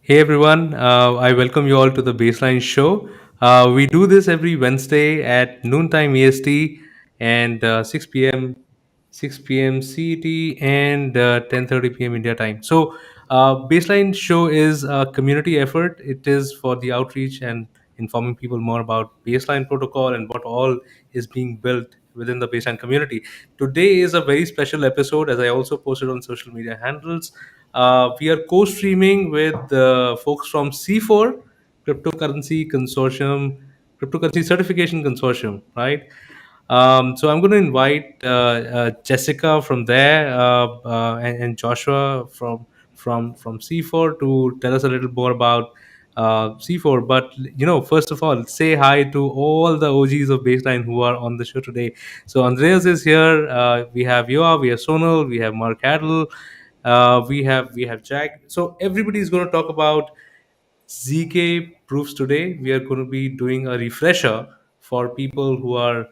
Hey everyone, I welcome you all to the Baseline Show. We do this every Wednesday at noontime EST and 6 p.m. CET and 10:30 p.m. India time. So, Baseline Show is a community effort. It is for the outreach and informing people more about Baseline protocol and what all is being built within the Baseline community. Today is a very special episode, as I also posted on social media handles. We are co-streaming with folks from C4 Cryptocurrency Consortium, Cryptocurrency Certification Consortium, right? So I'm going to invite Jessica from there and Joshua from C4 to tell us a little more about C4. But first of all, say hi to all the OGs of Baseline who are on the show today. So Andreas is here. We have Yoav, we have Sonal, we have Mark Haddle, we have Jack. So everybody is going to talk about ZK proofs today. We are going to be doing a refresher for people who are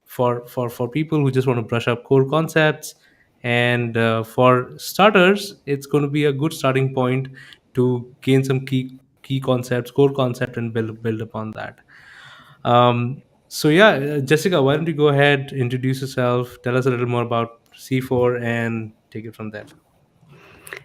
for people who just want to brush up core concepts, and for starters, it's going to be a good starting point to gain some key concepts, core concept, and build upon that. So yeah, Jessica, why don't you go ahead, introduce yourself, tell us a little more about C4, and take it from there.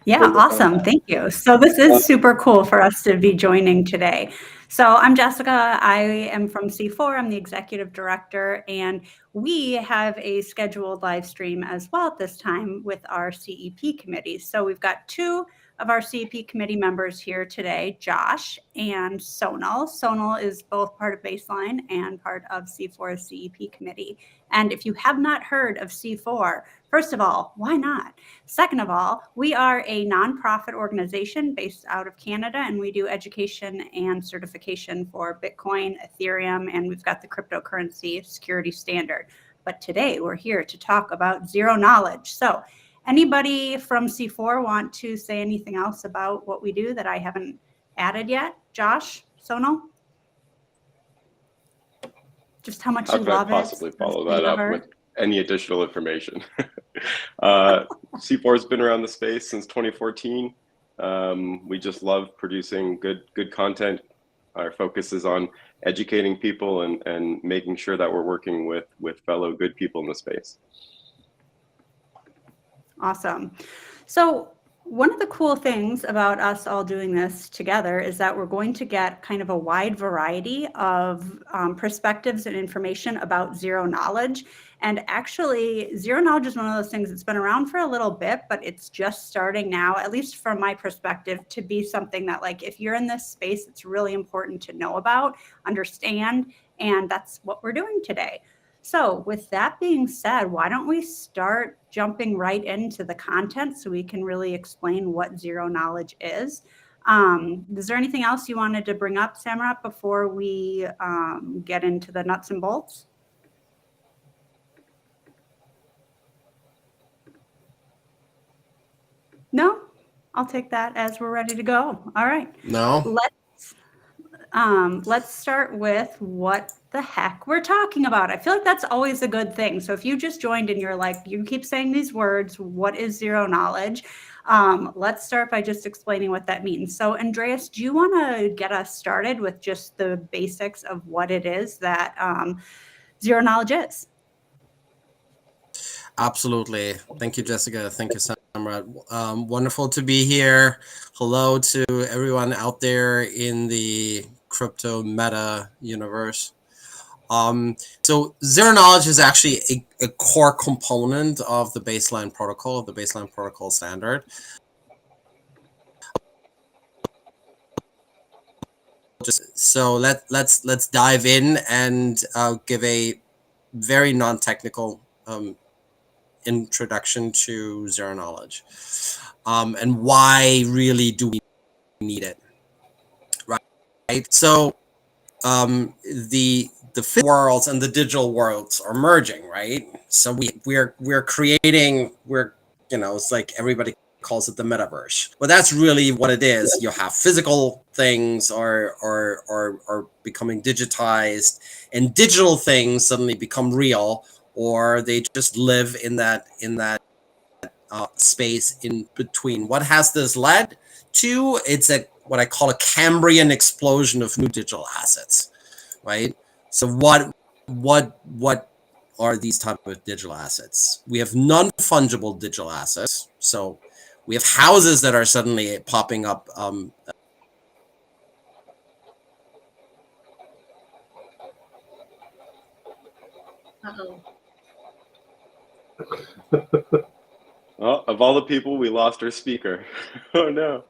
Yeah, awesome. Thank you. So this is super cool for us to be joining today. So I'm Jessica. I am from C4. I'm the executive director, and we have a scheduled live stream as well at this time with our CEP committee. So we've got two of our CEP committee members here today, Josh and Sonal. Sonal is both part of Baseline and part of C4's CEP committee. And if you have not heard of C4, first of all, why not? Second of all, we are a nonprofit organization based out of Canada, and we do education and certification for Bitcoin, Ethereum, and we've got the cryptocurrency security standard. But today we're here to talk about zero knowledge. So anybody from C4 want to say anything else about what we do that I haven't added yet? Josh, Sonal? Just how much How you could I love possibly it? follow that up with any additional information? C4 has been around the space since 2014. We just love producing good content. Our focus is on educating people and making sure that we're working with fellow good people in the space. Awesome. So one of the cool things about us all doing this together is that we're going to get kind of a wide variety of perspectives and information about zero knowledge. And actually, zero knowledge is one of those things that's been around for a little bit, but it's just starting now, at least from my perspective, to be something that, like, if you're in this space, it's really important to know about, understand, and that's what we're doing today. So with that being said, why don't we start jumping right into the content so we can really explain what zero knowledge is. Is there anything else you wanted to bring up, Samrat, before we get into the nuts and bolts? No? I'll take that as we're ready to go. All right. No. Let's start with what the heck we're talking about. I feel like that's always a good thing. So if you just joined and you're like, you keep saying these words, what is zero knowledge? Let's start by just explaining what that means. So Andreas, do you want to get us started with just the basics of what it is that zero knowledge is? Absolutely. Thank you, Jessica. Thank you, Samrat. Wonderful to be here. Hello to everyone out there in the crypto meta universe. So zero knowledge is actually a core component of the Baseline protocol, the Baseline protocol standard. So let's dive in and give a very non-technical introduction to zero knowledge, and why really do we need it, right? So the physical worlds and the digital worlds are merging, right? So we're creating, it's like everybody calls it the metaverse. Well, that's really what it is. You have physical things are becoming digitized, and digital things suddenly become real, or they just live in that space in between. What has this led to? It's what I call a Cambrian explosion of new digital assets, right? So what are these type of digital assets? We have non-fungible digital assets. So we have houses that are suddenly popping up. Uh-oh. Well, of all the people, we lost our speaker. Oh no.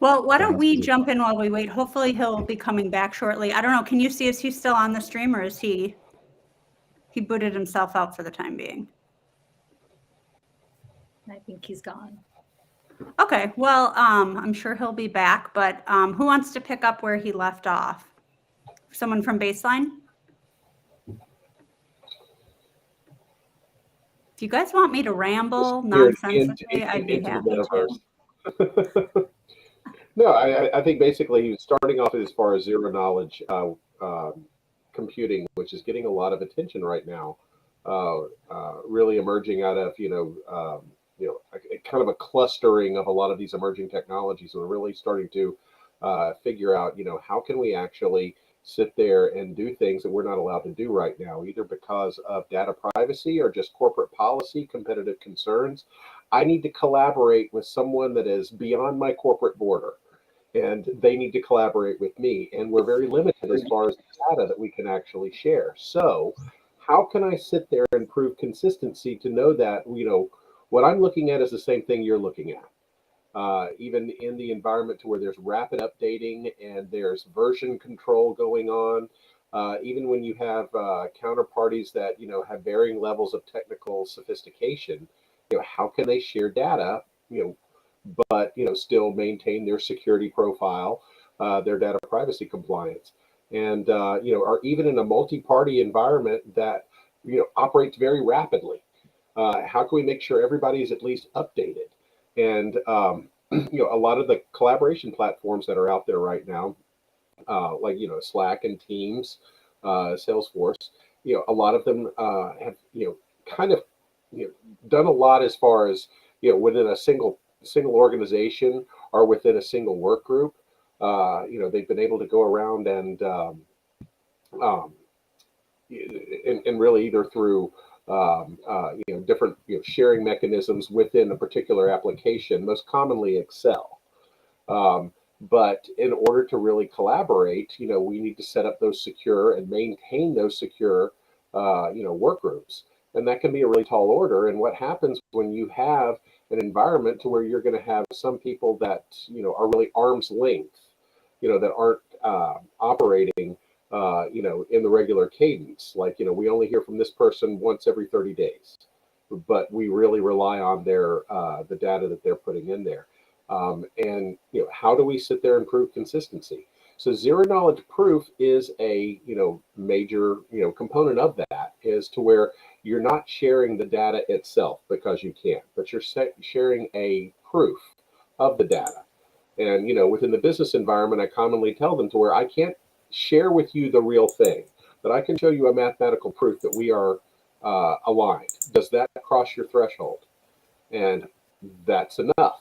Well, why don't we jump in while we wait? Hopefully he'll be coming back shortly. I don't know. Can you see, is he still on the stream, or is he booted himself out for the time being? I think he's gone. Okay, well, I'm sure he'll be back, but who wants to pick up where he left off? Someone from Baseline? If you guys want me to ramble nonsensically, I'd be happy to. No, I think basically he was starting off as far as zero knowledge computing, which is getting a lot of attention right now, really emerging out of, kind of a clustering of a lot of these emerging technologies. We're really starting to figure out, how can we actually sit there and do things that we're not allowed to do right now, either because of data privacy or just corporate policy, competitive concerns. I need to collaborate with someone that is beyond my corporate border, and they need to collaborate with me. And we're very limited as far as the data that we can actually share. So how can I sit there and prove consistency to know that, what I'm looking at is the same thing you're looking at? Even in the environment to where there's rapid updating and there's version control going on, even when you have counterparties that have varying levels of technical sophistication, how can they share data, but still maintain their security profile, their data privacy compliance, and or even in a multi-party environment that operates very rapidly. How can we make sure everybody is at least updated? And a lot of the collaboration platforms that are out there right now, like Slack and Teams, Salesforce, a lot of them have kind of done a lot as far as within a single organization or within a single work group. They've been able to go around and really either through different sharing mechanisms within a particular application, most commonly Excel. But in order to really collaborate, we need to set up those secure and maintain those secure, work groups. And that can be a really tall order. And what happens when you have an environment to where you're going to have some people that, are really arm's length, that aren't operating in the regular cadence. Like, we only hear from this person once every 30 days, but we really rely on their the data that they're putting in there. And how do we sit there and prove consistency? So zero knowledge proof is a major component of that, is to where you're not sharing the data itself because you can't, but you're sharing a proof of the data. And within the business environment, I commonly tell them to where I can't share with you the real thing, but I can show you a mathematical proof that we are aligned. Does that cross your threshold? And that's enough,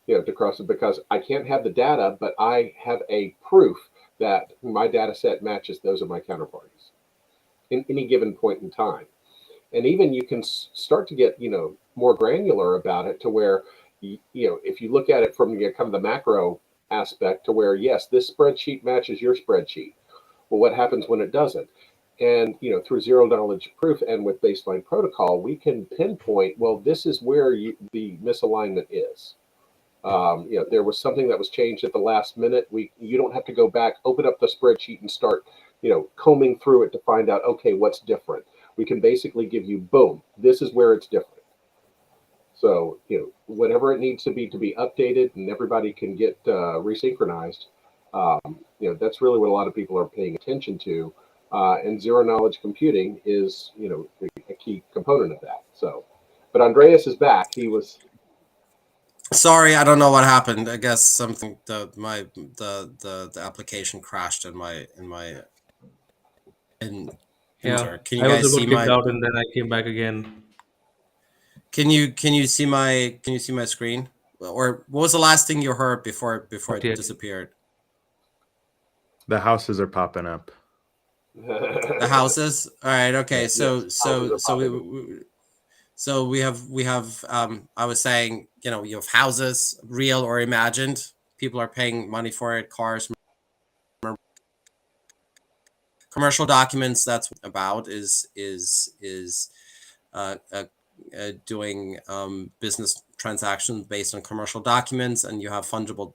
to cross it, because I can't have the data, but I have a proof that my data set matches those of my counterparties in any given point in time. And even you can start to get, more granular about it to where, if you look at it from kind of the macro aspect to where, yes, this spreadsheet matches your spreadsheet. Well, what happens when it doesn't? And, through zero knowledge proof and with baseline protocol, we can pinpoint, well, this is where the misalignment is. There was something that was changed at the last minute. You don't have to go back, open up the spreadsheet and start, combing through it to find out, okay, what's different. We can basically give you, boom, this is where it's different. So, whatever it needs to be updated and everybody can get resynchronized, that's really what a lot of people are paying attention to. And zero knowledge computing is, a key component of that. So, but Andreas is back. He was. Sorry, I don't know what happened. I guess something the application crashed in my. Yeah, Can you I guys also see got kicked my? out and then I came back again. Can you see my screen? Or what was the last thing you heard before Not it yet. disappeared? The houses are popping up. The houses. All right. Okay. Yes, So houses are we have I was saying, you have houses, real or imagined. People are paying money for it. Cars, commercial documents. That's what about is uh, uh, doing business transactions based on commercial documents, and you have fungible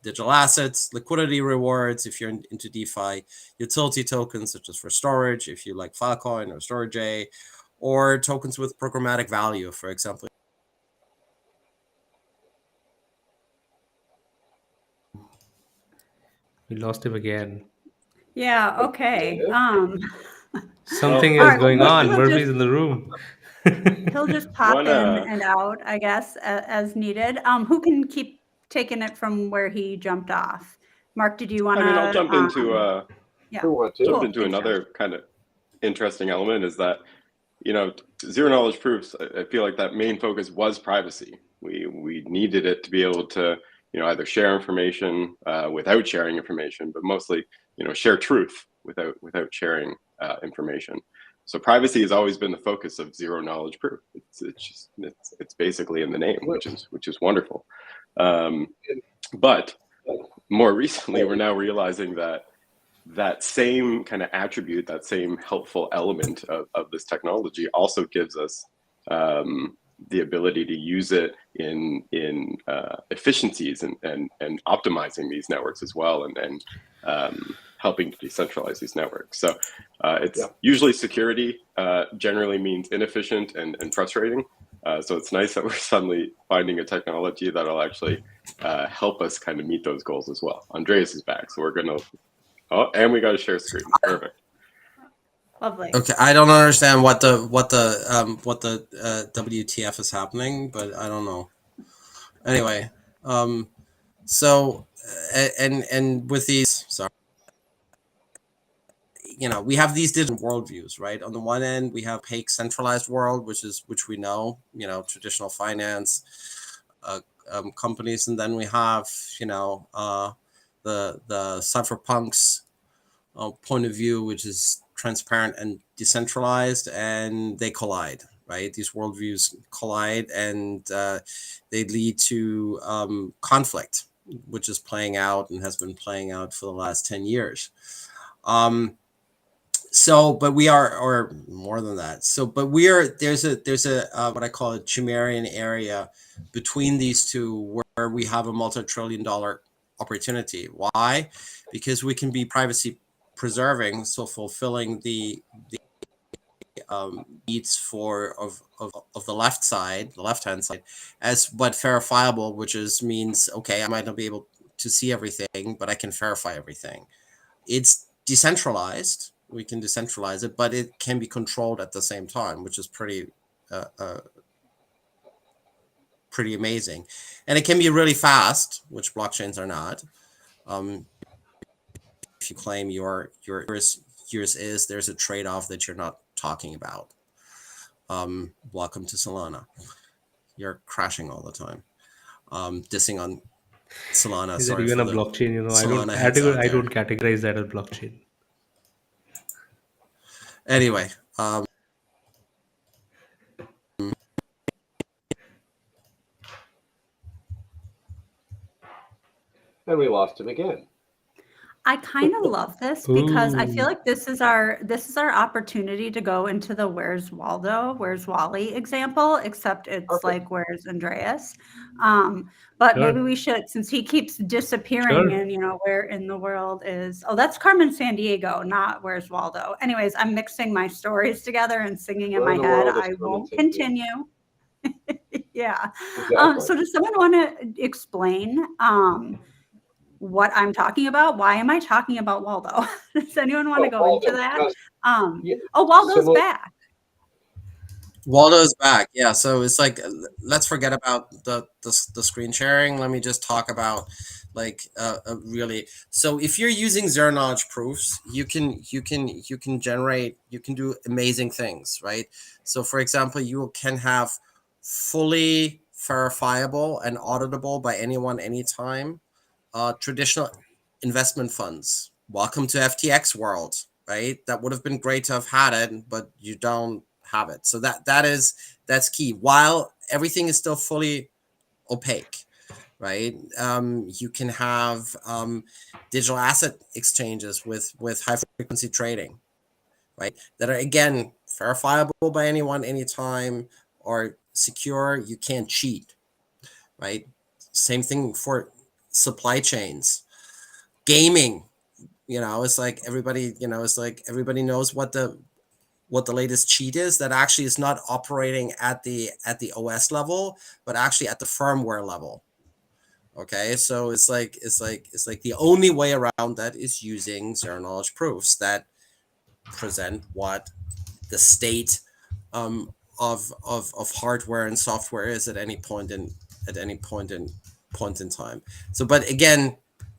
digital assets, liquidity rewards if you're into DeFi, utility tokens such as for storage if you like Filecoin or Storage, or tokens with programmatic value, for example. We lost him again. Yeah, okay. Something All is right, well, going maybe on. he'll Murphy's just in the room. he'll just pop One, in and out, I guess, as needed. Who can keep taking it from where he jumped off? Mark, did you want to? I'll jump into yeah, Who wants to? jump cool. into Thanks, another Josh. kind of interesting element is that, zero knowledge proofs, I feel like that main focus was privacy. We needed it to be able to, either share information without sharing information, but mostly, share truth without sharing information. So privacy has always been the focus of zero knowledge proof. It's basically in the name, which is wonderful. But more recently, we're now realizing that same kind of attribute, that same helpful element of this technology also gives us the ability to use it in efficiencies and optimizing these networks as well, and helping to decentralize these networks. So it's usually security generally means inefficient and frustrating. So it's nice that we're suddenly finding a technology that'll actually help us kind of meet those goals as well. Andreas is back, so we're going to. Oh, and we got to share screen. Perfect. Lovely. Okay, I don't understand what the WTF is happening, but I don't know. Anyway, so and with these, sorry, we have these different worldviews, right? On the one end, we have opaque centralized world, which we know, traditional finance companies, and then we have the cypherpunks point of view, which is transparent and decentralized, and they collide, right? These worldviews collide, and they lead to conflict, which is playing out and has been playing out for the last 10 years. But we are, or more than that. But there's a what I call a Chimerian area between these two, where we have a multi-trillion-dollar opportunity. Why? Because we can be privacy preserving, so fulfilling the needs of the left-hand side, but verifiable, which means, okay, I might not be able to see everything, but I can verify everything. It's decentralized. We can decentralize it, but it can be controlled at the same time, which is pretty amazing. And it can be really fast, which blockchains are not. If you claim yours is, there's a trade-off that you're not talking about. Welcome to Solana. You're crashing all the time. Dissing on Solana. Is that even a blockchain? I don't categorize that as blockchain. Anyway, And we lost him again. I kind of love this because I feel like this is our opportunity to go into the where's Waldo, where's Wally example, except it's like where's Andreas. But maybe we should, since he keeps disappearing and where in the world is, that's Carmen Sandiego, not where's Waldo. Anyways, I'm mixing my stories together and singing in my head. I won't continue. Yeah. So does someone want to explain what I'm talking about? Why am I talking about Waldo? Does anyone want to go into that? Waldo's back. Waldo's back. Yeah. So it's like, let's forget about the screen sharing. Let me just talk about really. So if you're using zero knowledge proofs, you can do amazing things, right? So for example, you can have fully verifiable and auditable by anyone, anytime. Traditional investment funds. Welcome to FTX world, right? That would have been great to have had it, but you don't have it. So that's key. While everything is still fully opaque, right? You can have digital asset exchanges with high frequency trading, right? That are, again, verifiable by anyone, anytime, or secure. You can't cheat, right? Same thing for supply chains. Gaming, it's like everybody, everybody knows what the latest cheat is. That actually is not operating at the OS level, but actually at the firmware level. Okay, so it's like the only way around that is using zero knowledge proofs that present what the state of hardware and software is at any point in time. So, but again,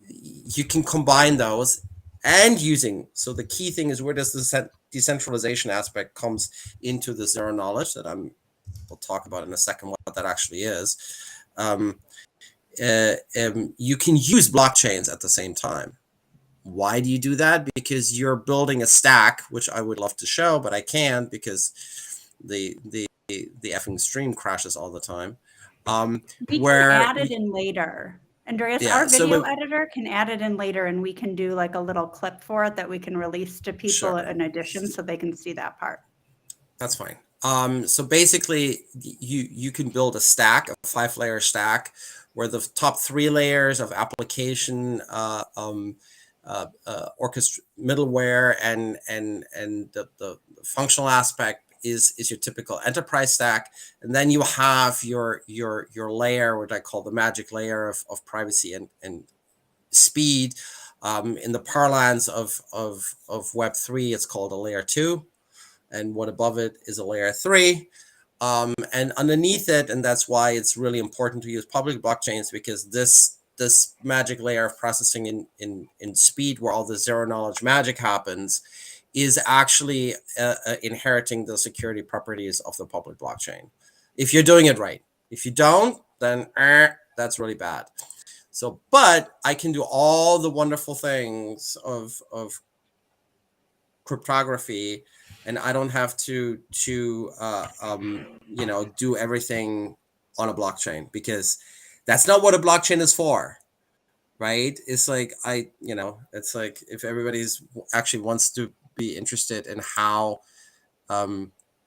you can combine those and using. So the key thing is, where does the decentralization aspect comes into the zero knowledge that we'll talk about in a second what that actually is. You can use blockchains at the same time. Why do you do that? Because you're building a stack, which I would love to show, but I can't because the effing stream crashes all the time. We can add it in later. Andreas, Yeah, our video editor can add it in later, and we can do like a little clip for it that we can release to people in addition, so they can see that part. That's fine. So basically, you can build a stack, a 5-layer stack, where the top 3 layers of application, middleware, and the functional aspect is your typical enterprise stack, and then you have your layer, what I call the magic layer of privacy and speed. In the parlance of Web3, it's called a layer 2, and what above it is a layer 3. And underneath it, and that's why it's really important to use public blockchains, because this magic layer of processing in speed, where all the zero knowledge magic happens, is actually inheriting the security properties of the public blockchain, if you're doing it right. If you don't, then that's really bad. So, but I can do all the wonderful things of cryptography, and I don't have to do everything on a blockchain, because that's not what a blockchain is for, right? It's like it's like, if everybody's actually wants to be interested in how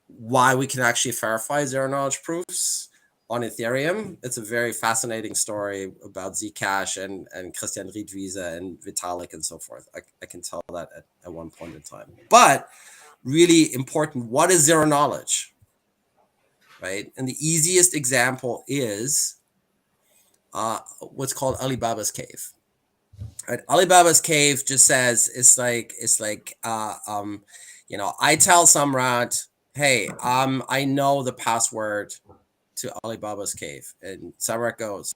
why we can actually verify zero knowledge proofs on Ethereum, it's a very fascinating story about Zcash and Christian Riedwiese and Vitalik and so forth. I can tell that at one point in time. But really important, what is zero knowledge, right? And the easiest example is what's called Alibaba's cave. Right? Alibaba's cave just says it's like I tell Samrat, hey, I know the password to Alibaba's cave, and Samrat goes,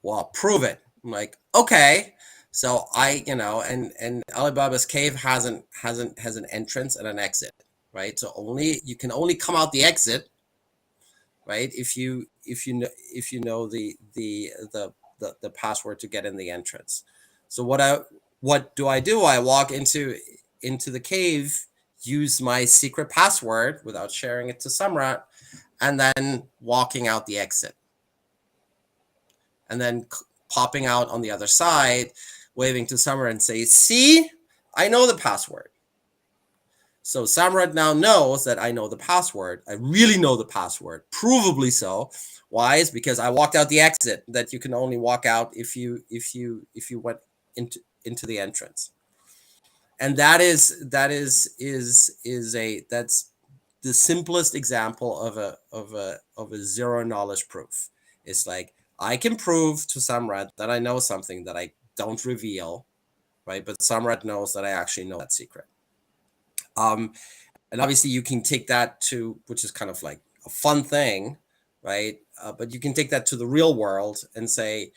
well, prove it. I'm like, okay. So and Alibaba's cave has an entrance and an exit, right? So you can only come out the exit, right? If you know the password to get in the entrance. So what do? I walk into the cave, use my secret password without sharing it to Samrat, and then walking out the exit, and then popping out on the other side, waving to Samrat and say, see, I know the password. So Samrat now knows that I know the password. I really know the password, provably so. Why? Is because I walked out the exit that you can only walk out if you went into the entrance. And that's the simplest example of a zero knowledge proof. It's like, I can prove to Samrat that I know something that I don't reveal, right? But Samrat knows that I actually know that secret. And obviously you can take that to, which is kind of like a fun thing, right? But you can take that to the real world and say,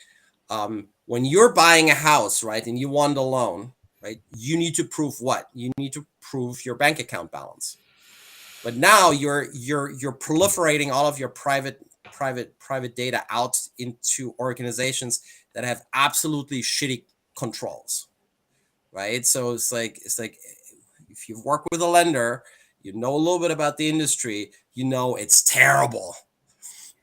when you're buying a house, right, and you want a loan, right, you need to prove what? You need to prove your bank account balance, But now you're proliferating all of your private data out into organizations that have absolutely shitty controls, right? So it's like if you've worked with a lender, you know a little bit about the industry, you know it's terrible,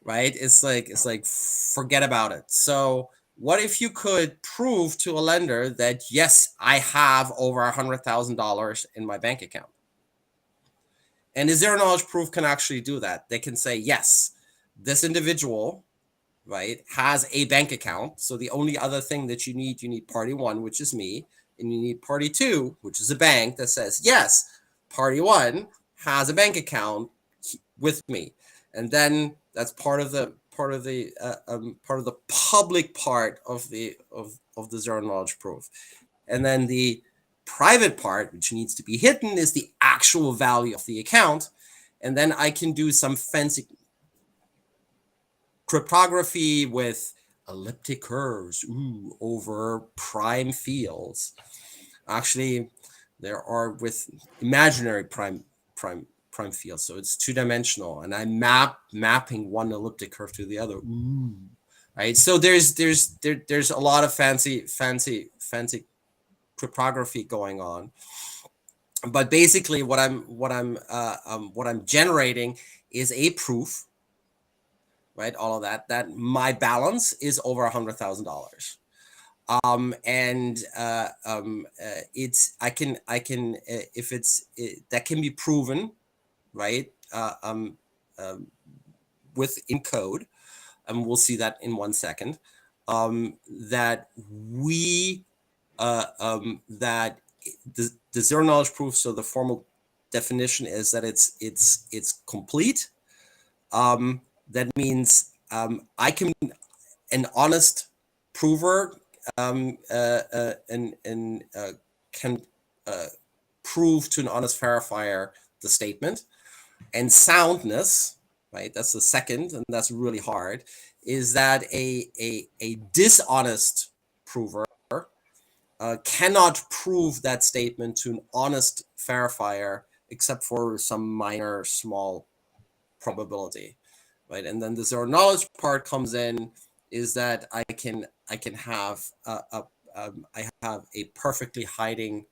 right? It's like forget about it. So what if you could prove to a lender that yes, I have over $100,000 in my bank account? And the zero knowledge proof can actually do that. They can say, yes, this individual, right, has a bank account. So the only other thing that you need party one, which is me, and you need party two, which is a bank that says, yes, party one has a bank account with me. And then that's part of the public part of the zero knowledge proof. And then the private part, which needs to be hidden, is the actual value of the account. And then I can do some fancy cryptography with elliptic curves over prime fields. Actually, there are with imaginary prime fields, so it's two-dimensional, and I'm mapping one elliptic curve to the other. Right. So there's a lot of fancy cryptography going on, but basically what I'm generating is a proof, right? All of that my balance is over $100,000, it's that can be proven, right? Within code, and we'll see that in 1 second. That we that the zero knowledge proof. So the formal definition is that it's complete. That means I can an honest prover can prove to an honest verifier the statement. And soundness, right? That's the second, and that's really hard. Is that a dishonest prover cannot prove that statement to an honest verifier except for some minor small probability, right? And then the zero knowledge part comes in, is that I have I have a perfectly hiding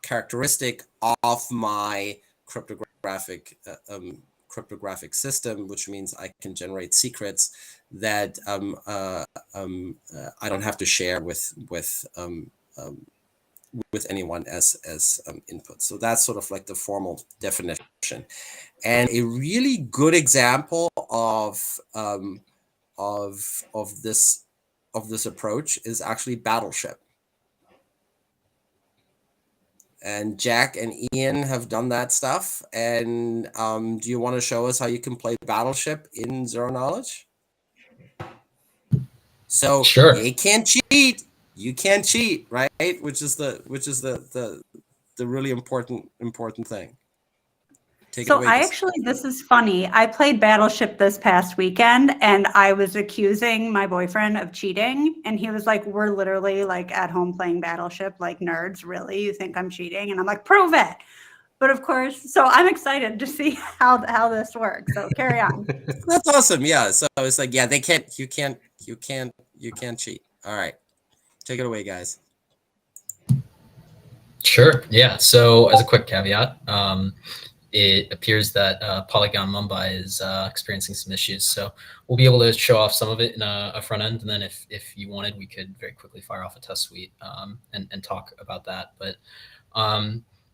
characteristic of my cryptographic system, which means I can generate secrets that I don't have to share with anyone as input. So that's sort of like the formal definition. And a really good example of this approach is actually Battleship. And Jack and Ian have done that stuff. And do you want to show us how you can play Battleship in zero knowledge? So sure. You can't cheat. You can't cheat, right? Which is the really important thing. Take it away, this is funny. I played Battleship this past weekend, and I was accusing my boyfriend of cheating, and he was like, "We're literally like at home playing Battleship, like nerds. Really, you think I'm cheating?" And I'm like, "Prove it!" But of course, so I'm excited to see how this works. So carry on. That's awesome. Yeah. So it's like, yeah, you can't cheat. All right, take it away, guys. Sure. Yeah. So as a quick caveat, it appears that Polygon Mumbai is experiencing some issues. So we'll be able to show off some of it in a front end. And then if you wanted, we could very quickly fire off a test suite and talk about that. But,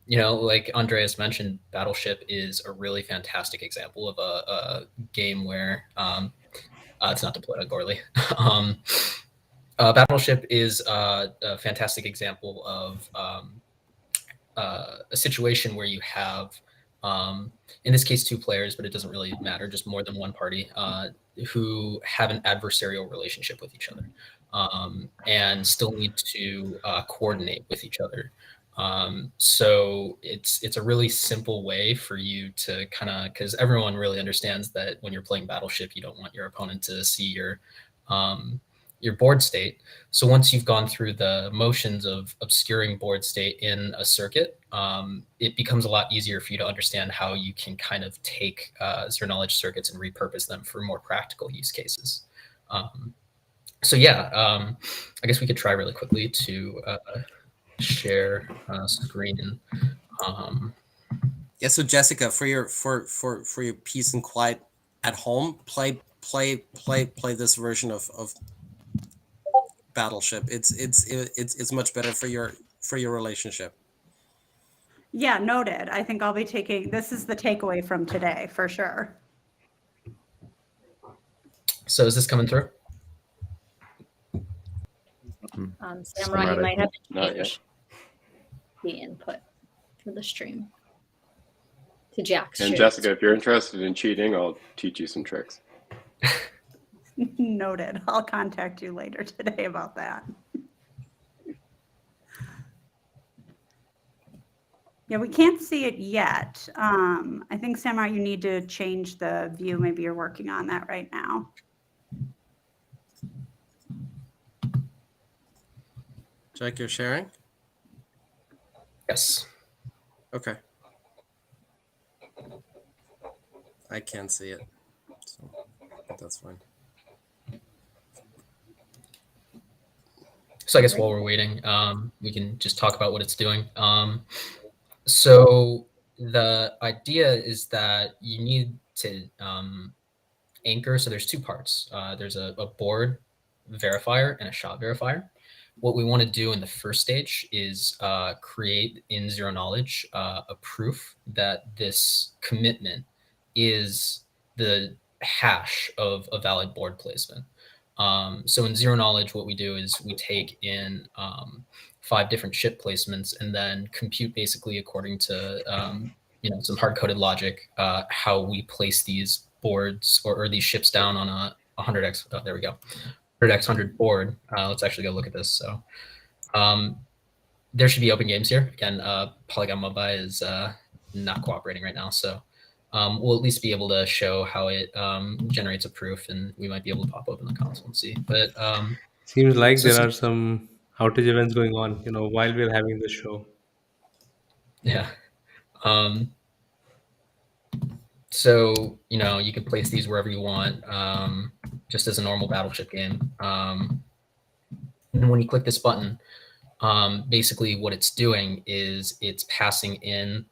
you know, like Andreas mentioned, Battleship is a really fantastic example of a game where it's not deployed on Goerli. Battleship is a fantastic example of a situation where you have, in this case, two players, but it doesn't really matter, just more than one party who have an adversarial relationship with each other and still need to coordinate with each other. So it's a really simple way for you to kind of, because everyone really understands that when you're playing Battleship, you don't want your opponent to see your your board state. So once you've gone through the motions of obscuring board state in a circuit, it becomes a lot easier for you to understand how you can kind of take zero knowledge circuits and repurpose them for more practical use cases. So yeah, I guess we could try really quickly to share screen. Yeah. So Jessica, for your peace and quiet at home, play this version of Battleship. It's much better for your relationship. Yeah, noted. I think I'll be taking, this is the takeaway from today for sure. So is this coming through? Samurai, you might have to Not change the input for the stream to Jack's. And Jessica, if you're interested in cheating, I'll teach you some tricks. Noted. I'll contact you later today about that. Yeah, we can't see it yet. I think, Samurai, you need to change the view. Maybe you're working on that right now. Jack, you're sharing? Yes. Okay. I can't see it, so that's fine. So I guess while we're waiting, we can just talk about what it's doing. So the idea is that you need to anchor. So there's two parts. There's a board verifier and a shot verifier. What we want to do in the first stage is create in zero knowledge a proof that this commitment is the hash of a valid board placement. So in zero knowledge, what we do is we take in 5 different chip placements and then compute basically according to some hard-coded logic how we place these boards or these chips down on a 100x. Oh, there we go. 100x100 board. Let's actually go look at this. So there should be open games here. Again, Polygon Mumbai is not cooperating right now. So we'll at least be able to show how it generates a proof, and we might be able to pop open the console and see. But Seems like there are some outage events going on, while we're having this show. Yeah. So, you can place these wherever you want, just as a normal Battleship game. And when you click this button, basically what it's doing is it's passing in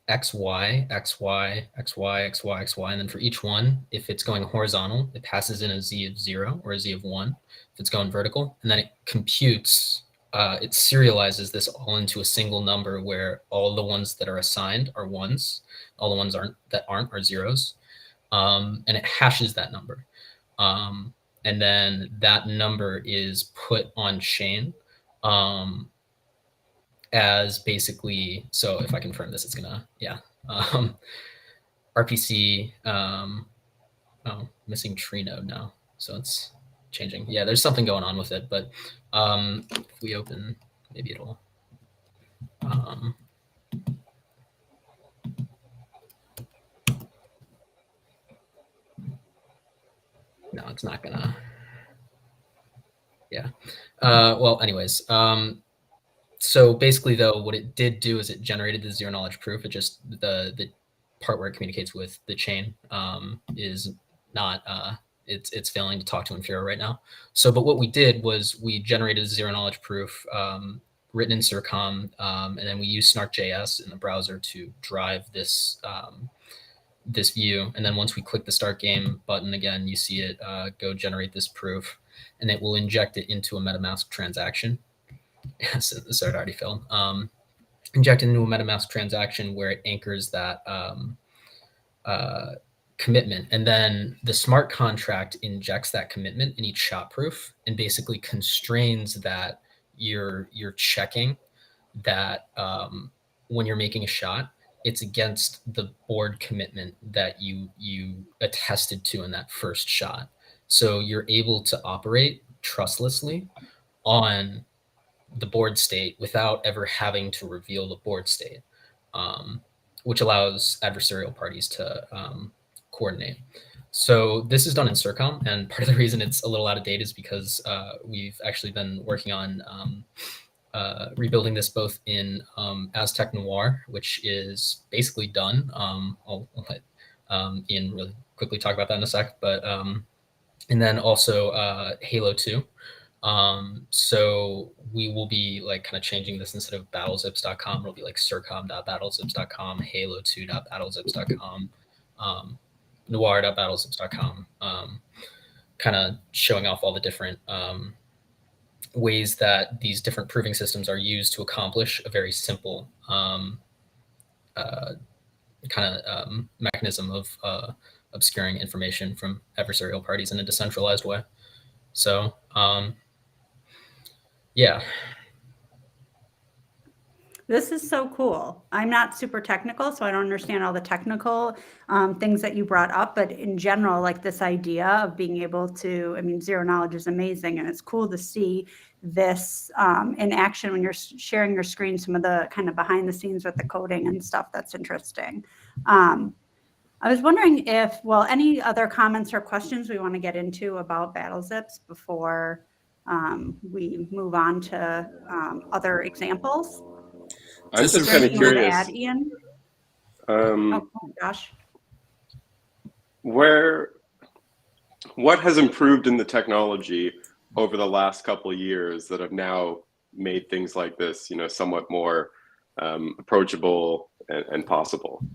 X, Y, X, Y, X, Y, X, Y, X, Y. And then for each one, if it's going horizontal, it passes in a Z of 0 or a Z of 1. If it's going vertical, and then it computes, it serializes this all into a single number where all the ones that are assigned are 1s, all the ones that aren't are 0s. And it hashes that number. And then that number is put on chain as basically, so if I confirm this, it's gonna, RPC, missing tree node now. So it's changing. Yeah, there's something going on with it, but if we open, maybe it'll, no, it's not gonna, yeah. Well, anyways, so basically though, what it did do is it generated the zero knowledge proof. It just, the part where it communicates with the chain is not, it's failing to talk to Infero right now. So, but what we did was we generated a zero knowledge proof written in Circom, and then we used Snark.js in the browser to drive this this view. And then once we click the start game button again, you see it go generate this proof, and it will inject it into a MetaMask transaction. So it already filled. Inject into a MetaMask transaction where it anchors that commitment, and then the smart contract injects that commitment in each shot proof and basically constrains that you're checking that when you're making a shot, it's against the board commitment that you attested to in that first shot. So you're able to operate trustlessly on the board state without ever having to reveal the board state, which allows adversarial parties to coordinate. So this is done in CIRCOM, and part of the reason it's a little out of date is because we've actually been working on rebuilding this both in Aztec Noir, which is basically done. I'll let Ian really quickly talk about that in a sec, but and then also Halo 2. So we will be like kind of changing this. Instead of battlezips.com, it'll be like circom.battlezips.com, halo2.battlezips.com, noir.battlezips.com, kind of showing off all the different ways that these different proving systems are used to accomplish a very simple mechanism of obscuring information from adversarial parties in a decentralized way. So yeah. This is so cool. I'm not super technical, so I don't understand all the technical things that you brought up, but in general, like this idea of being able to, I mean, zero knowledge is amazing, and it's cool to see this in action when you're sharing your screen, some of the kind of behind the scenes with the coding and stuff. That's interesting. I was wondering if, well, any other comments or questions we want to get into about BattleZips before we move on to other examples? I'm just kind of curious. Add, Ian? Oh my gosh. What has improved in the technology over the last couple of years that have now made things like this, somewhat more approachable and possible?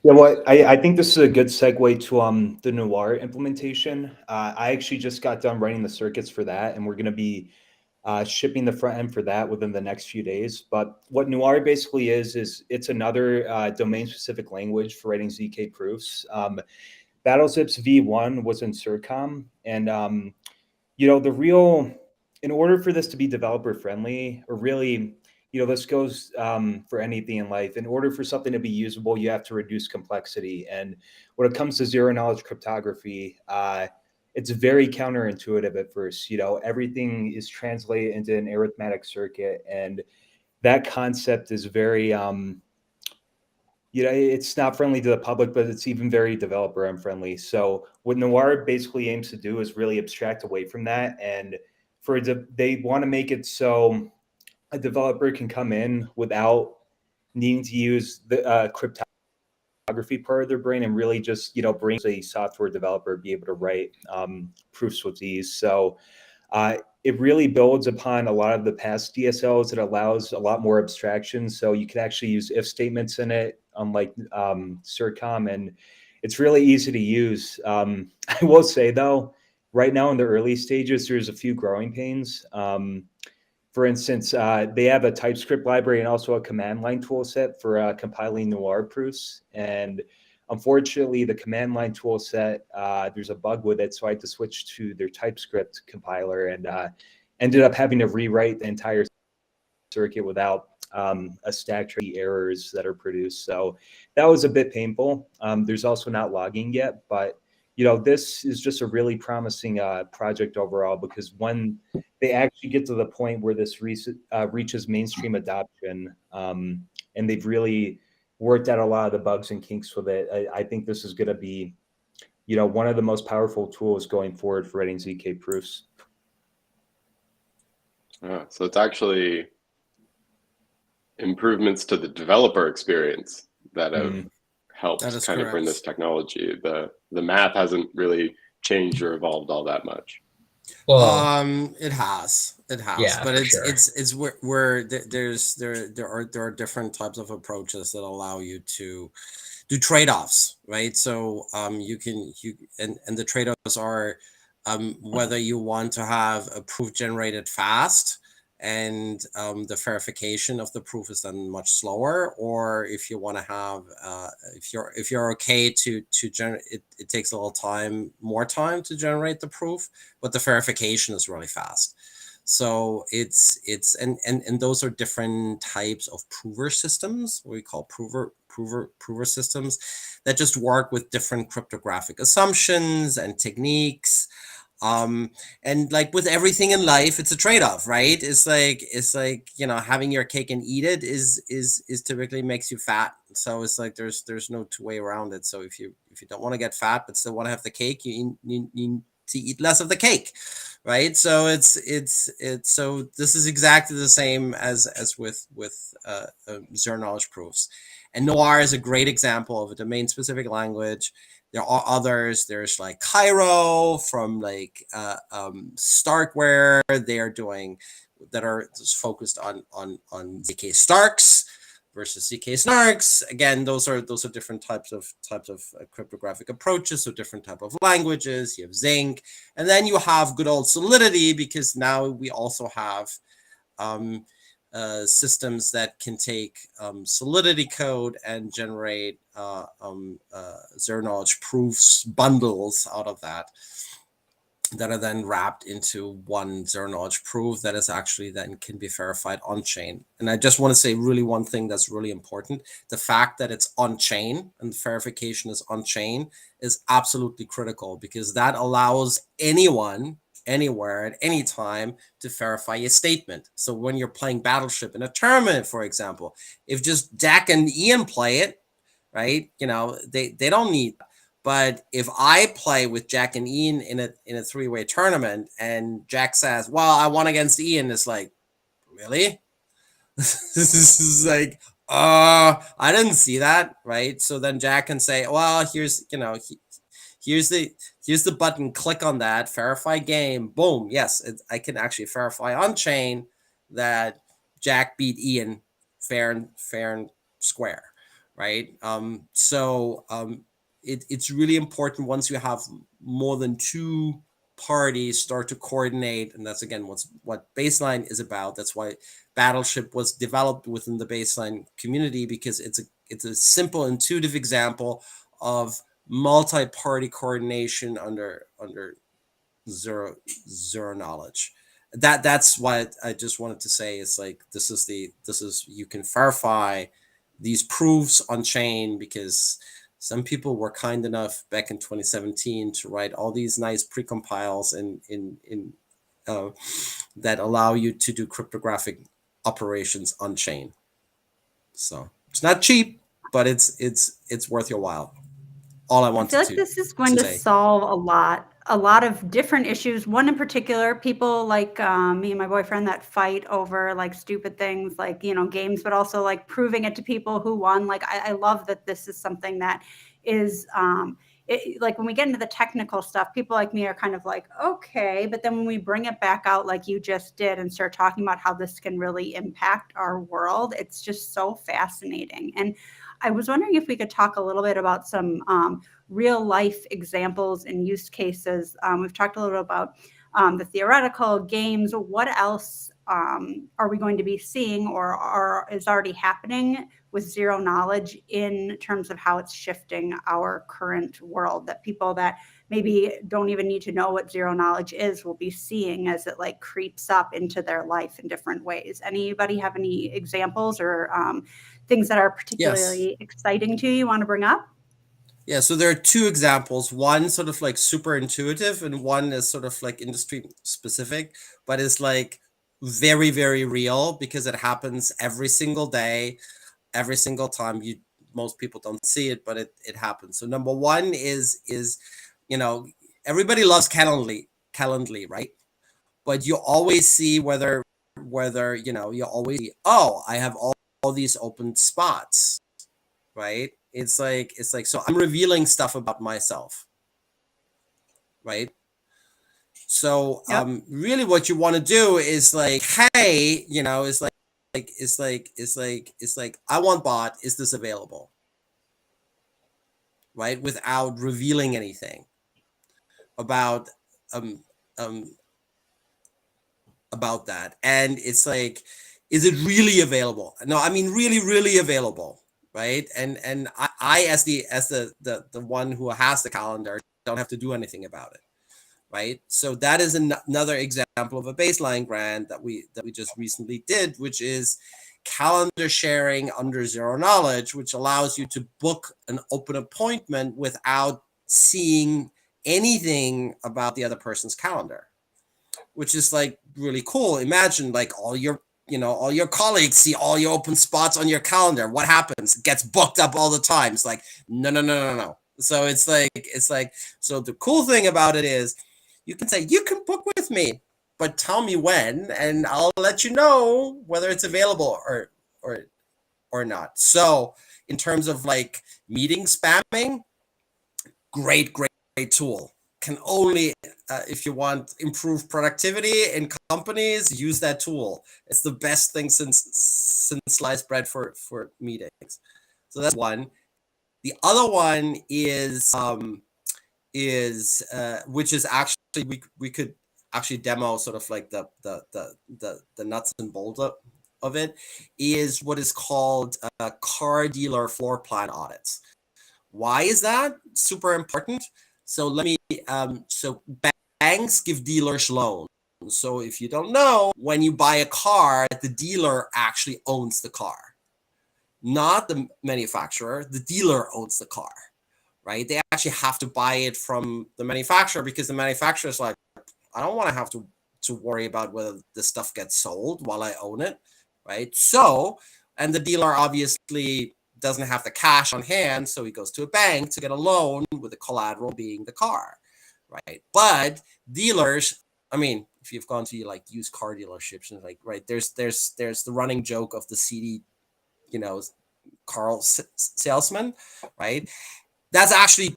Yeah, well, I think this is a good segue to the Noir implementation. I actually just got done writing the circuits for that, and we're going to be shipping the front end for that within the next few days. But what Noir basically is it's another domain-specific language for writing ZK proofs. BattleZips v1 was in CIRCOM, and in order for this to be developer-friendly, or really, this goes for anything in life. In order for something to be usable, you have to reduce complexity. And when it comes to zero-knowledge cryptography, it's very counterintuitive at first. Everything is translated into an arithmetic circuit, and that concept is very, it's not friendly to the public, but it's even very developer unfriendly. So what Noir basically aims to do is really abstract away from that, and they want to make it so a developer can come in without needing to use the cryptography part of their brain, and really just bring a software developer be able to write proofs with ease. So it really builds upon a lot of the past DSLs. It allows a lot more abstraction, so you can actually use if statements in it, unlike CIRCOM, and it's really easy to use. I will say though, right now in the early stages, there's a few growing pains. For instance, they have a TypeScript library and also a command line tool set for compiling Noir proofs. And unfortunately, the command line tool set, there's a bug with it. So I had to switch to their TypeScript compiler, and ended up having to rewrite the entire circuit without a stack trace errors that are produced. So that was a bit painful. There's also not logging yet, but this is just a really promising project overall, because when they actually get to the point where this reaches mainstream adoption, and they've really worked out a lot of the bugs and kinks with it, I think this is going to be, one of the most powerful tools going forward for writing ZK proofs. So it's actually improvements to the developer experience that have helped kind of bring this technology. The math hasn't really changed or evolved all that much. Well, it has, yeah, but sure. it's where there are different types of approaches that allow you to do trade-offs, right? So and the trade-offs are whether you want to have a proof generated fast, and the verification of the proof is then much slower, or if you want to have if you're okay to generate it takes a little more time to generate the proof, but the verification is really fast. So it's and those are different types of prover systems, what we call prover systems, that just work with different cryptographic assumptions and techniques. And like with everything in life, it's a trade-off, right? It's like, you know, having your cake and eat it is typically makes you fat. So it's like there's no two way around it. So if you don't want to get fat but still want to have the cake, you need to eat less of the cake, right? So it's so this is exactly the same as with zero knowledge proofs. And Noir is a great example of a domain specific language. There are others. There's like Cairo from like Starkware. They are doing that are just focused on ZK Starks versus ZK Snarks. Again, those are different types of cryptographic approaches. So different type of languages. You have Zinc, and then you have good old Solidity, because now we also have systems that can take Solidity code and generate zero knowledge proofs bundles out of that are then wrapped into one zero knowledge proof that is actually then can be verified on chain. And I just want to say really one thing that's really important. The fact that it's on chain and the verification is on chain is absolutely critical, because that allows anyone anywhere at any time to verify a statement. So when you're playing Battleship in a tournament, for example, if just Jack and Ian play it, right, you know, they don't need. But if I play with Jack and Ian in a three-way tournament and Jack says, well, I won against Ian, it's like, really? This is like, I didn't see that, right? So then Jack can say, well, here's, you know, here's the button, click on that, verify game, boom, yes, I can actually verify on chain that Jack beat Ian fair and square, right? It's really important once you have more than two parties start to coordinate, and that's again what Baseline is about. That's why Battleship was developed within the Baseline community, because it's a simple, intuitive example of multi-party coordination under zero knowledge. That's why I just wanted to say, it's like this is you can verify these proofs on chain, because some people were kind enough back in 2017 to write all these nice precompiles in that allow you to do cryptographic operations on chain. So it's not cheap, but it's worth your while. All I wanted I feel like this is going to say. solve a lot of different issues. One in particular, people like me and my boyfriend that fight over like stupid things like, you know, games, but also like proving it to people who won. Like, I love that this is something that is like when we get into the technical stuff, people like me are kind of like, okay, but then when we bring it back out like you just did and start talking about how this can really impact our world, it's just so fascinating. And I was wondering if we could talk a little bit about some real life examples and use cases. We've talked a little about the theoretical games. What else are we going to be seeing or is already happening with zero knowledge in terms of how it's shifting our current world, that people that maybe don't even need to know what zero knowledge is will be seeing as it like creeps up into their life in different ways? Anybody have any examples or things that are particularly exciting to you want to bring up? Yeah, so there are two examples. One sort of like super intuitive, and one is sort of like industry specific, but it's like very, very real because it happens every single day, every single time. Most people don't see it, but it happens. So number one is you know, everybody loves Calendly, right? But you always see whether you know, you always see, oh, I have all these open spots, right? It's like so I'm revealing stuff about myself, right? So really what you want to do is like, hey, you know, it's like I want bot, is this available? Right? Without revealing anything about that. And it's like, is it really available? No, I mean really, really available. Right. And I as the one who has the calendar don't have to do anything about it. Right. So that is another example of a baseline grant that we just recently did, which is calendar sharing under zero knowledge, which allows you to book an open appointment without seeing anything about the other person's calendar, which is like really cool. Imagine like all your colleagues see all your open spots on your calendar. What happens? It gets booked up all the time. It's like, no. So it's like, so the cool thing about it is you can say, you can book with me, but tell me when, and I'll let you know whether it's available or not. So in terms of like meeting spamming, great tool. Can only, if you want improved productivity in companies, use that tool. It's the best thing since sliced bread for meetings. So that's one. The other one is which is actually we could actually demo sort of like the nuts and bolts of it, is what is called car dealer floor plan audits. Why is that super important? So let me, so banks give dealers loans. So if you don't know, when you buy a car, the dealer actually owns the car, not the manufacturer. The dealer owns the car, right? They actually have to buy it from the manufacturer because the manufacturer is like, I don't want to have to worry about whether the stuff gets sold while I own it, right? So, and the dealer obviously doesn't have the cash on hand, so he goes to a bank to get a loan with the collateral being the car, right? But dealers, I mean, if you've gone to like used car dealerships and like, right, there's the running joke of the seedy, Carl salesman, right? That's actually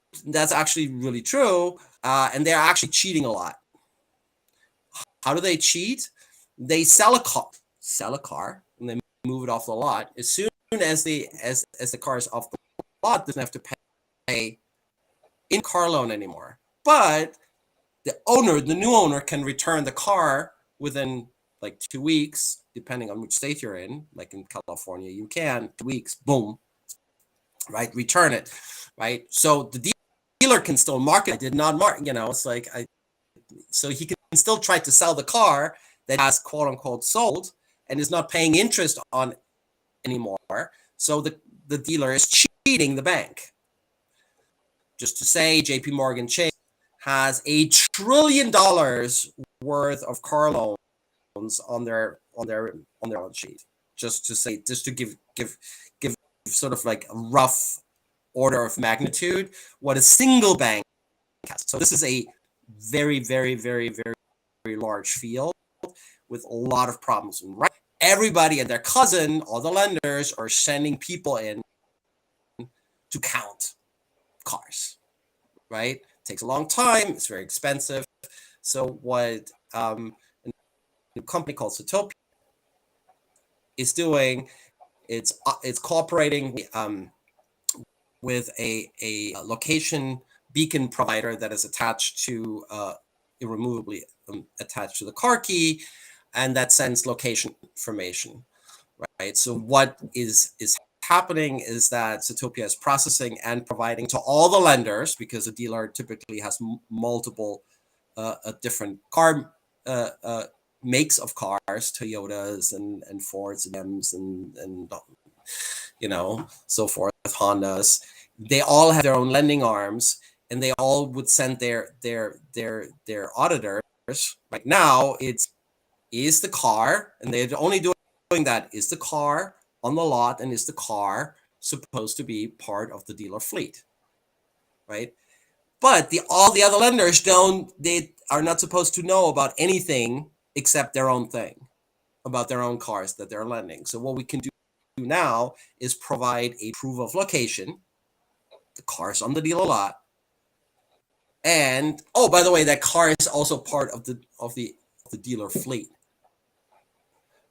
really true, and they're actually cheating a lot. How do they cheat? They sell a car, and they move it off the lot. As soon as the car is off the lot, doesn't have to pay in car loan anymore. But the new owner can return the car within like 2 weeks, depending on which state you're in. Like in California, you can 2 weeks, boom, right? Return it, right? So the dealer can still market. I did not mark, it's like so he can still try to sell the car that has quote unquote sold and is not paying interest on anymore. So the dealer is cheating the bank. Just to say, JP Morgan Chase has $1 trillion worth of car loans on their balance sheet. Just to give sort of like a rough order of magnitude what a single bank has. So this is a very, very, very, very, very large field with a lot of problems. Right? Everybody and their cousin, all the lenders, are sending people in to count cars, right? It takes a long time. It's very expensive. So what a company called Zootopia is doing, it's cooperating with a location beacon provider that is attached to irremovably attached to the car key, and that sends location information, right? So what is happening is that Zootopia is processing and providing to all the lenders, because a dealer typically has multiple different car makes of cars, Toyotas and Fords and M's and so forth, Hondas. They all have their own lending arms, and they all would send their auditors. Right now, is the car, and they're only doing that, is the car on the lot, and is the car supposed to be part of the dealer fleet, right? But all the other lenders they are not supposed to know about anything except their own thing about their own cars that they're lending. So what we can do now is provide a proof of location, the car's on the dealer lot, and oh, by the way, that car is also part of the dealer fleet,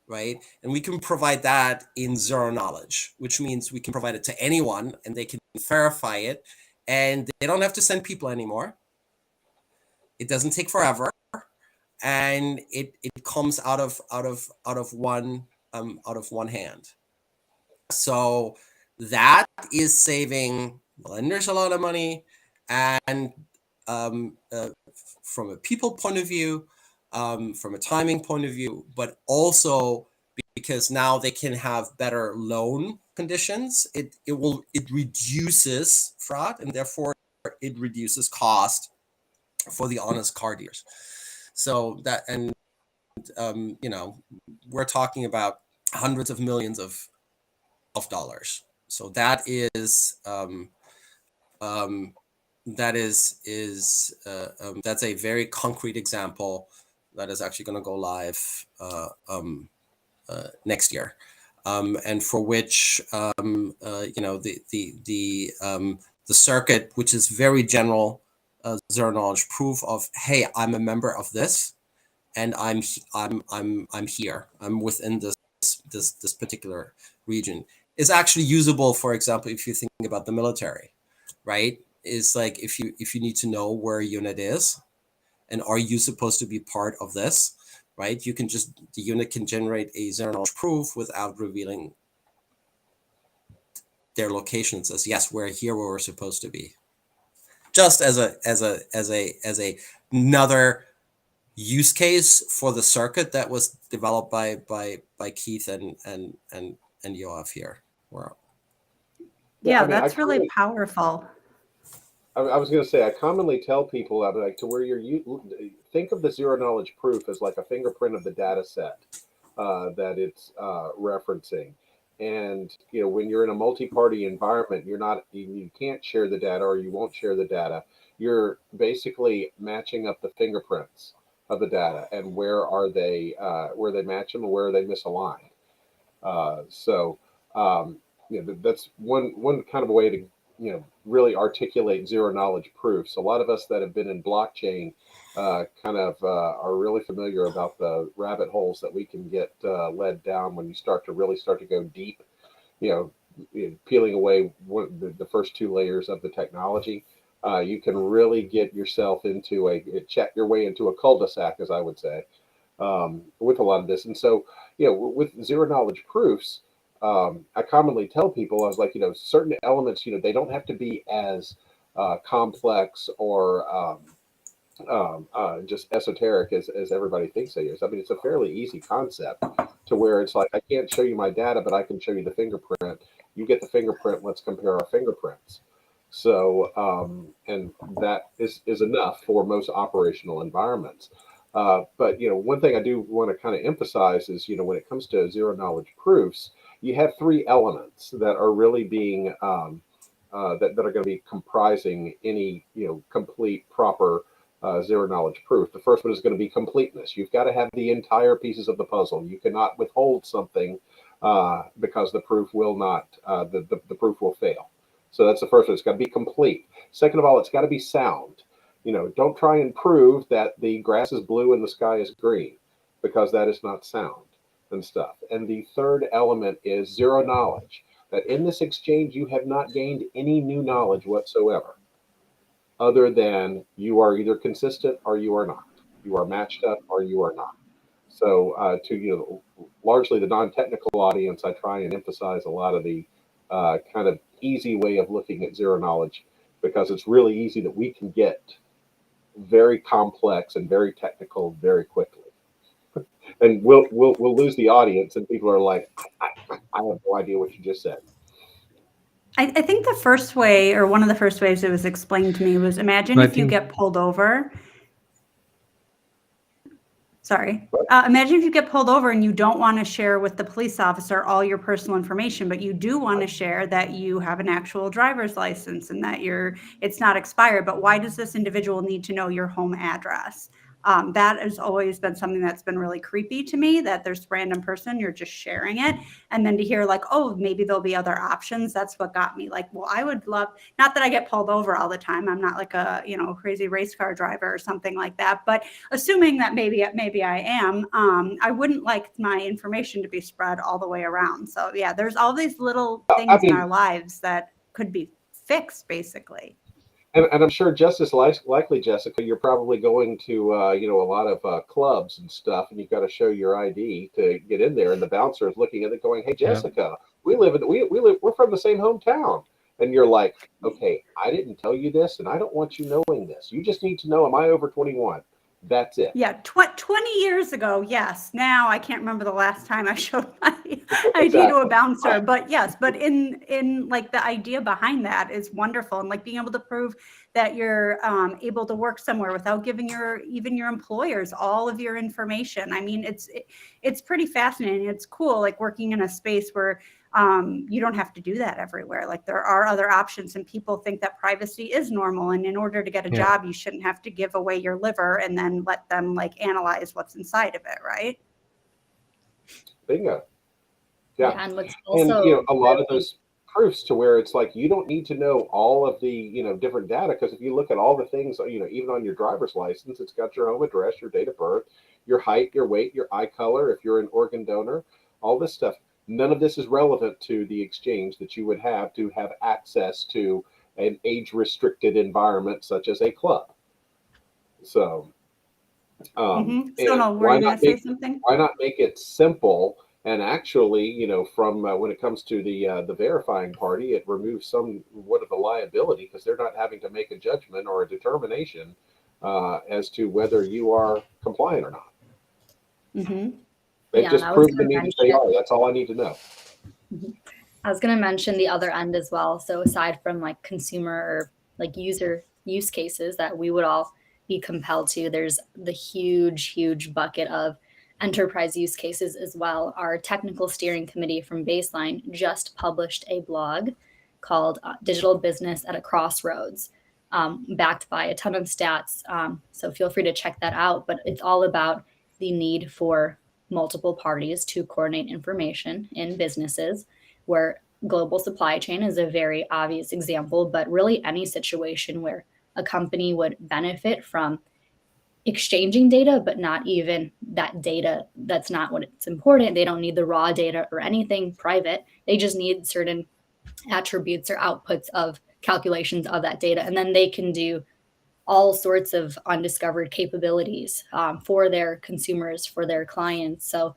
right? And we can provide that in zero knowledge, which means we can provide it to anyone and they can verify it, and they don't have to send people anymore. It doesn't take forever, and it comes out of one hand. So that is saving lenders a lot of money, and from a people point of view, from a timing point of view, but also because now they can have better loan conditions. It reduces fraud, and therefore it reduces cost for the honest car dealers. So that, and you know, we're talking about hundreds of millions of dollars. So that is that's a very concrete example that is actually going to go live next year, and for which you know, the circuit, which is very general, zero knowledge proof of, hey, I'm a member of this, and I'm here, I'm within this particular region, is actually usable. For example, if you think about the military, right? Is like, if you need to know where a unit is, and are you supposed to be part of this, right? You can just, the unit can generate a zero knowledge proof without revealing their location. It says, yes, we're here where we're supposed to be. Just as another use case for the circuit that was developed by Keith and Yoav here. Yeah, I mean, that's really powerful. I was going to say, I commonly tell people, I'm like, to where think of the zero knowledge proof as like a fingerprint of the data set that it's referencing. And, you know, when you're in a multi-party environment, you can't share the data, or you won't share the data. You're basically matching up the fingerprints of the data, and where they match them, and where are they misaligned. You know, that's one kind of a way to, you know, really articulate zero knowledge proofs. A lot of us that have been in blockchain are really familiar about the rabbit holes that we can get led down when you start to go deep, you know, peeling away the first two layers of the technology. You can really get yourself into check your way into a cul-de-sac, as I would say, with a lot of this. And so, you know, with zero knowledge proofs, I commonly tell people, I was like, you know, certain elements, you know, they don't have to be as complex or just esoteric as everybody thinks they is. I mean, it's a fairly easy concept to where it's like, I can't show you my data, but I can show you the fingerprint. You get the fingerprint. Let's compare our fingerprints. So, and that is enough for most operational environments. But, you know, one thing I do want to kind of emphasize is, you know, when it comes to zero knowledge proofs, you have three elements that are really being that are going to be comprising any, you know, complete, proper zero knowledge proof. The first one is going to be completeness. You've got to have the entire pieces of the puzzle. You cannot withhold something because the proof will not, the proof will fail. So that's the first one. It's got to be complete. Second of all, it's got to be sound. You know, don't try and prove that the grass is blue and the sky is green, because that is not sound and stuff. And the third element is zero knowledge, that in this exchange, you have not gained any new knowledge whatsoever, other than you are either consistent or you are not. You are matched up or you are not. So to, you know, largely the non-technical audience, I try and emphasize a lot of the kind of easy way of looking at zero knowledge, because it's really easy that we can get very complex and very technical very quickly. And we'll lose the audience, and people are like, I have no idea what you just said. I think the first way, or one of the first ways it was explained to me, was imagine if you get pulled over. Sorry. Imagine if you get pulled over and you don't want to share with the police officer all your personal information, but you do want to share that you have an actual driver's license and that it's not expired. But why does this individual need to know your home address? That has always been something that's been really creepy to me, that there's a random person, you're just sharing it. And then to hear like, oh, maybe there'll be other options. That's what got me like, well, I would love, not that I get pulled over all the time. I'm not like a, you know, crazy race car driver or something like that. But assuming that maybe I am, I wouldn't like my information to be spread all the way around. So yeah, there's all these little things in our lives that could be fixed basically. And I'm sure just as likely, Jessica, you're probably going to, you know, a lot of clubs and stuff, and you've got to show your ID to get in there. And the bouncer is looking at it going, hey, Jessica, we're from the same hometown. And you're like, okay, I didn't tell you this, and I don't want you knowing this. You just need to know, am I over 21? That's it. Yeah, 20 years ago, yes. Now I can't remember the last time I showed my ID to Exactly. a bouncer, but yes, but in like the idea behind that is wonderful, and like being able to prove that you're able to work somewhere without giving even your employers all of your information. I mean, it's pretty fascinating. It's cool, like working in a space where you don't have to do that everywhere. Like there are other options, and people think that privacy is normal. And in order to get a Yeah. job, you shouldn't have to give away your liver and then let them like analyze what's inside of it, right? Bingo. Yeah, Yeah. and what's And also a lot of really- those proofs to where it's like you don't need to know all of the different data, because if you look at all the things, even on your driver's license, it's got your home address, your date of birth, your height, your weight, your eye color, if you're an organ donor, all this stuff. None of this is relevant to the exchange that you would have to have access to an age restricted environment such as a club. So So and no, were you going to say something? why not make it simple? And actually, from when it comes to the verifying party, it removes somewhat of the liability, because they're not having to make a judgment or a determination as to whether you are compliant or not. They Yeah, just and I was prove to going to me that they mention, are. That's all I need to know. I was going to mention the other end as well. So aside from like consumer or like user use cases that we would all be compelled to, there's the huge bucket of enterprise use cases as well. Our technical steering committee from Baseline just published a blog called Digital Business at a Crossroads, backed by a ton of stats. So feel free to check that out. But it's all about the need for multiple parties to coordinate information in businesses, where global supply chain is a very obvious example, but really any situation where a company would benefit from exchanging data, but not even that data. That's not what it's important. They don't need the raw data or anything private. They just need certain attributes or outputs of calculations of that data. And then they can do all sorts of undiscovered capabilities for their consumers, for their clients. So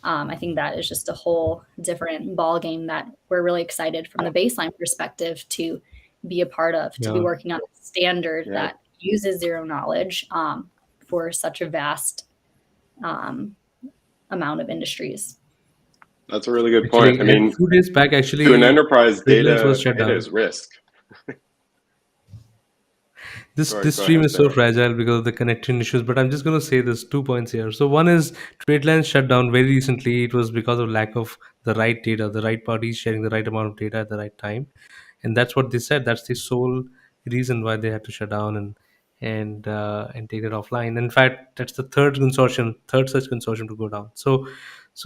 I think that is just a whole different ballgame that we're really excited from the Baseline perspective to be a part of, to be Yeah. working on a standard Yeah. that uses zero knowledge for such a vast amount of industries. That's a really good point. Actually, I mean, a few days back, actually, to an enterprise, Tradelands was shut data down. is risk. This Sorry, this go stream ahead, is so Sarah. fragile because of the connection issues, but I'm just going to say this 2 points here. So one is Tradelands shut down very recently. It was because of lack of the right data, the right parties sharing the right amount of data at the right time, and that's what they said. That's the sole reason why they had to shut down and take it offline. In fact, that's the third such consortium to go down. So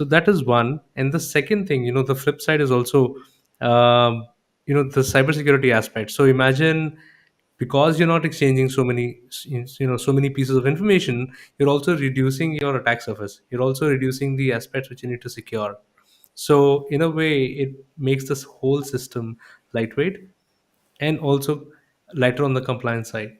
that is one. And the second thing, the flip side is also the cybersecurity aspect. So imagine, because you're not exchanging so many pieces of information, you're also reducing your attack surface, you're also reducing the aspects which you need to secure. So in a way, it makes this whole system lightweight and also lighter on the compliance side.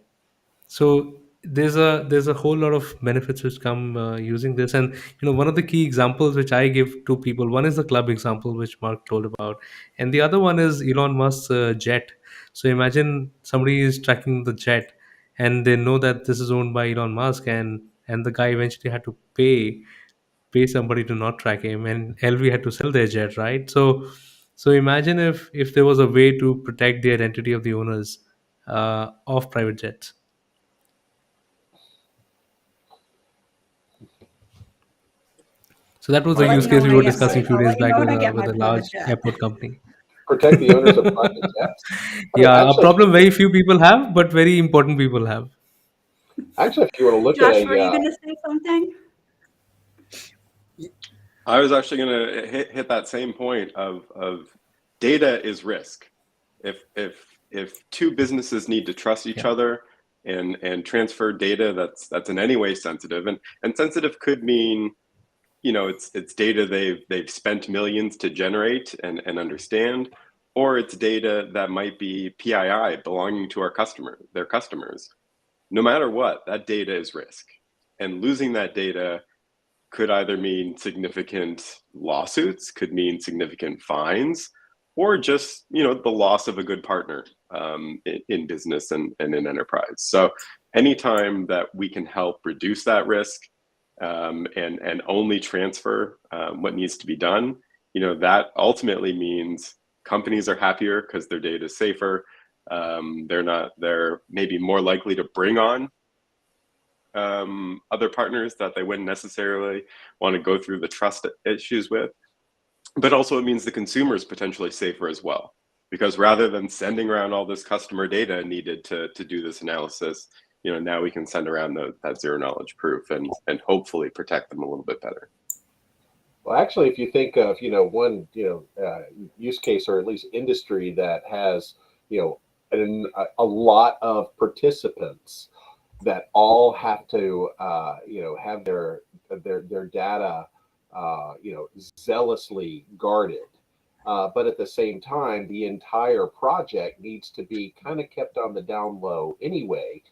So there's a whole lot of benefits which come using this. And one of the key examples which I give to people, one is the club example which Mark told about, and the other one is Elon Musk's jet. So imagine somebody is tracking the jet, and they know that this is owned by Elon Musk, and the guy eventually had to pay somebody to not track him, and LV had to sell their jet, right? So imagine if there was a way to protect the identity of the owners of private jets. So that was I'll a let use you know case when we I were get discussing my a few I'll days let you back know with when I a get with my a large private jet. airport company. Protect the owners of private jets. Yeah, a Actually, problem very few people have, but very important people have. if you want to look at Josh, were you a going to say something? I was actually going to hit that same point of data is risk. If two businesses need to trust each Yeah. other and transfer data that's in any way sensitive, and sensitive could mean it's data they've spent millions to generate and understand, or it's data that might be PII belonging to their customers. No matter what, that data is risk, and losing that data could either mean significant lawsuits, could mean significant fines, or just the loss of a good partner in business and in enterprise. So anytime that we can help reduce that risk and only transfer what needs to be done, that ultimately means companies are happier because their data is safer. They're maybe more likely to bring on other partners that they wouldn't necessarily want to go through the trust issues with. But also it means the consumer is potentially safer as well, because rather than sending around all this customer data needed to do this analysis, now we can send around that zero knowledge proof and hopefully protect them a little bit better. Well, actually, if you think of, one, use case or at least industry that has, a lot of participants that all have to, have their data, zealously guarded. But at the same time, the entire project needs to be kind of kept on the down low anyway,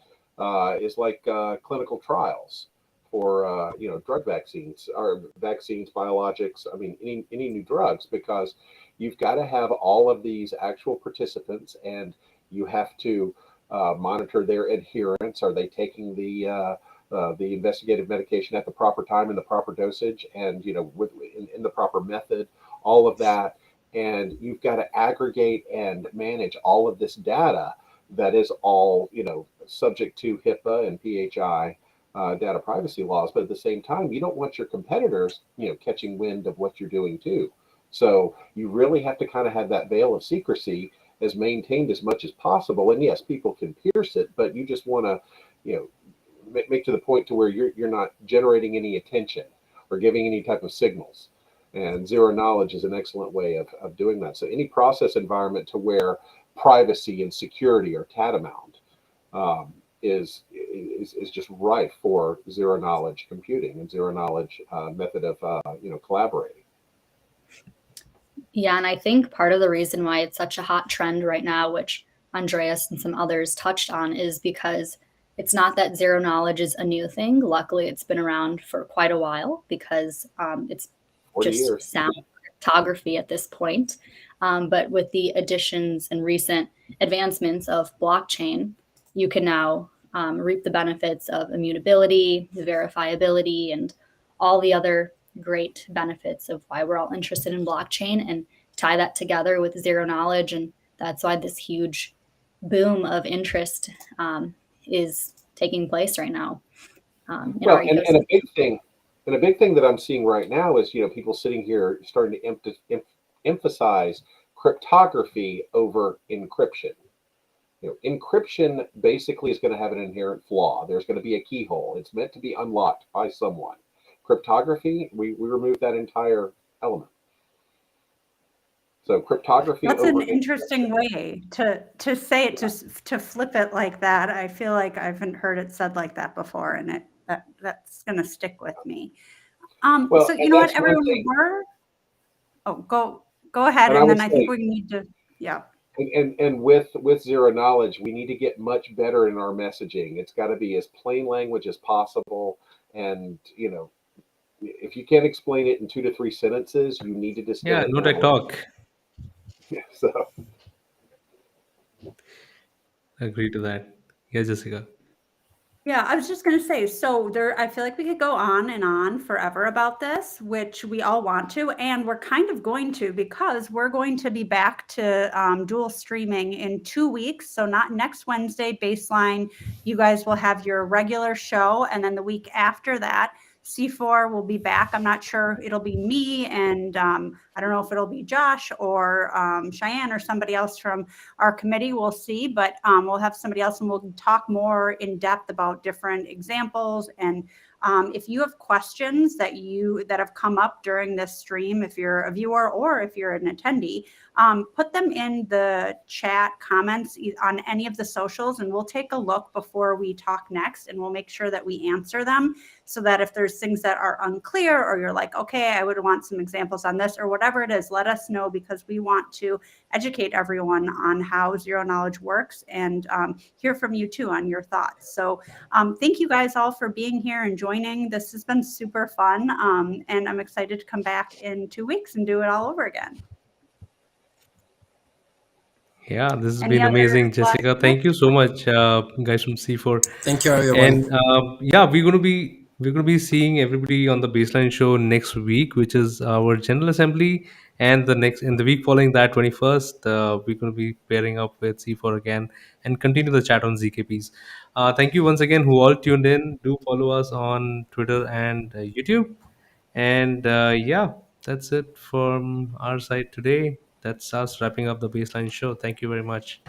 is like clinical trials for drug vaccines or vaccines, biologics. I mean, any new drugs, because you've got to have all of these actual participants, and you have to monitor their adherence. Are they taking the investigative medication at the proper time in the proper dosage, and in the proper method, all of that. And you've got to aggregate and manage all of this data that is all subject to HIPAA and PHI data privacy laws. But at the same time, you don't want your competitors catching wind of what you're doing too. So you really have to kind of have that veil of secrecy as maintained as much as possible. And yes, people can pierce it, but you just want to make to the point to where you're not generating any attention or giving any type of signals. And zero knowledge is an excellent way of doing that. So any process environment to where privacy and security are tantamount is just rife for zero knowledge computing and zero knowledge method of collaborating. Yeah, and I think part of the reason why it's such a hot trend right now, which Andreas and some others touched on, is because it's not that zero knowledge is a new thing. Luckily, it's been around for quite a while, because it's just sound cryptography at this point. But with the additions and recent advancements of blockchain, you can now reap the benefits of immutability, verifiability, and all the other great benefits of why we're all interested in blockchain, and tie that together with zero knowledge. And that's why this huge boom of interest is taking place right now. Well, and a big thing that I'm seeing right now is, people sitting here starting to emphasize cryptography over encryption. Encryption basically is going to have an inherent flaw. There's going to be a keyhole. It's meant to be unlocked by someone. Cryptography, we remove that entire element. So cryptography. That's an interesting way to say it, to flip it like that. I feel like I haven't heard it said like that before, and that's going to stick with me. Well, so you know what, everyone, go ahead, and then I think we need to, yeah. And with zero knowledge, we need to get much better in our messaging. It's got to be as plain language as possible, and if you can't explain it in 2 to 3 sentences, you need to distill it. No tech talk. Yeah, so Agree to that. Yeah, Jessica. Yeah, I was just going to say, so I feel like we could go on and on forever about this, which we all want to, and we're kind of going to, because we're going to be back to dual streaming in 2 weeks. So not next Wednesday, Baseline, you guys will have your regular show, and then the week after that, C4 will be back. I'm not sure it'll be me, and I don't know if it'll be Josh or Cheyenne or somebody else from our committee. We'll see, but we'll have somebody else, and we'll talk more in depth about different examples. And if you have questions that have come up during this stream, if you're a viewer or if you're an attendee, put them in the chat comments on any of the socials, and we'll take a look before we talk next, and we'll make sure that we answer them, so that if there's things that are unclear, or you're like, okay, I would want some examples on this, or whatever it is, let us know, because we want to educate everyone on how zero knowledge works, and hear from you too on your thoughts. So thank you guys all for being here and joining. This has been super fun, and I'm excited to come back in 2 weeks and do it all over again. Yeah, this has Any been other amazing, last Jessica. notes? Thank you so much, guys from C4. Thank you, everyone. And yeah, we're gonna be seeing everybody on the Baseline Show next week, which is our General Assembly, and the next in the week following that, 21st, we're gonna be pairing up with C4 again and continue the chat on ZKPs. Thank you once again, who all tuned in. Do follow us on Twitter and YouTube. And yeah, that's it from our side today. That's us wrapping up the Baseline Show. Thank you very much.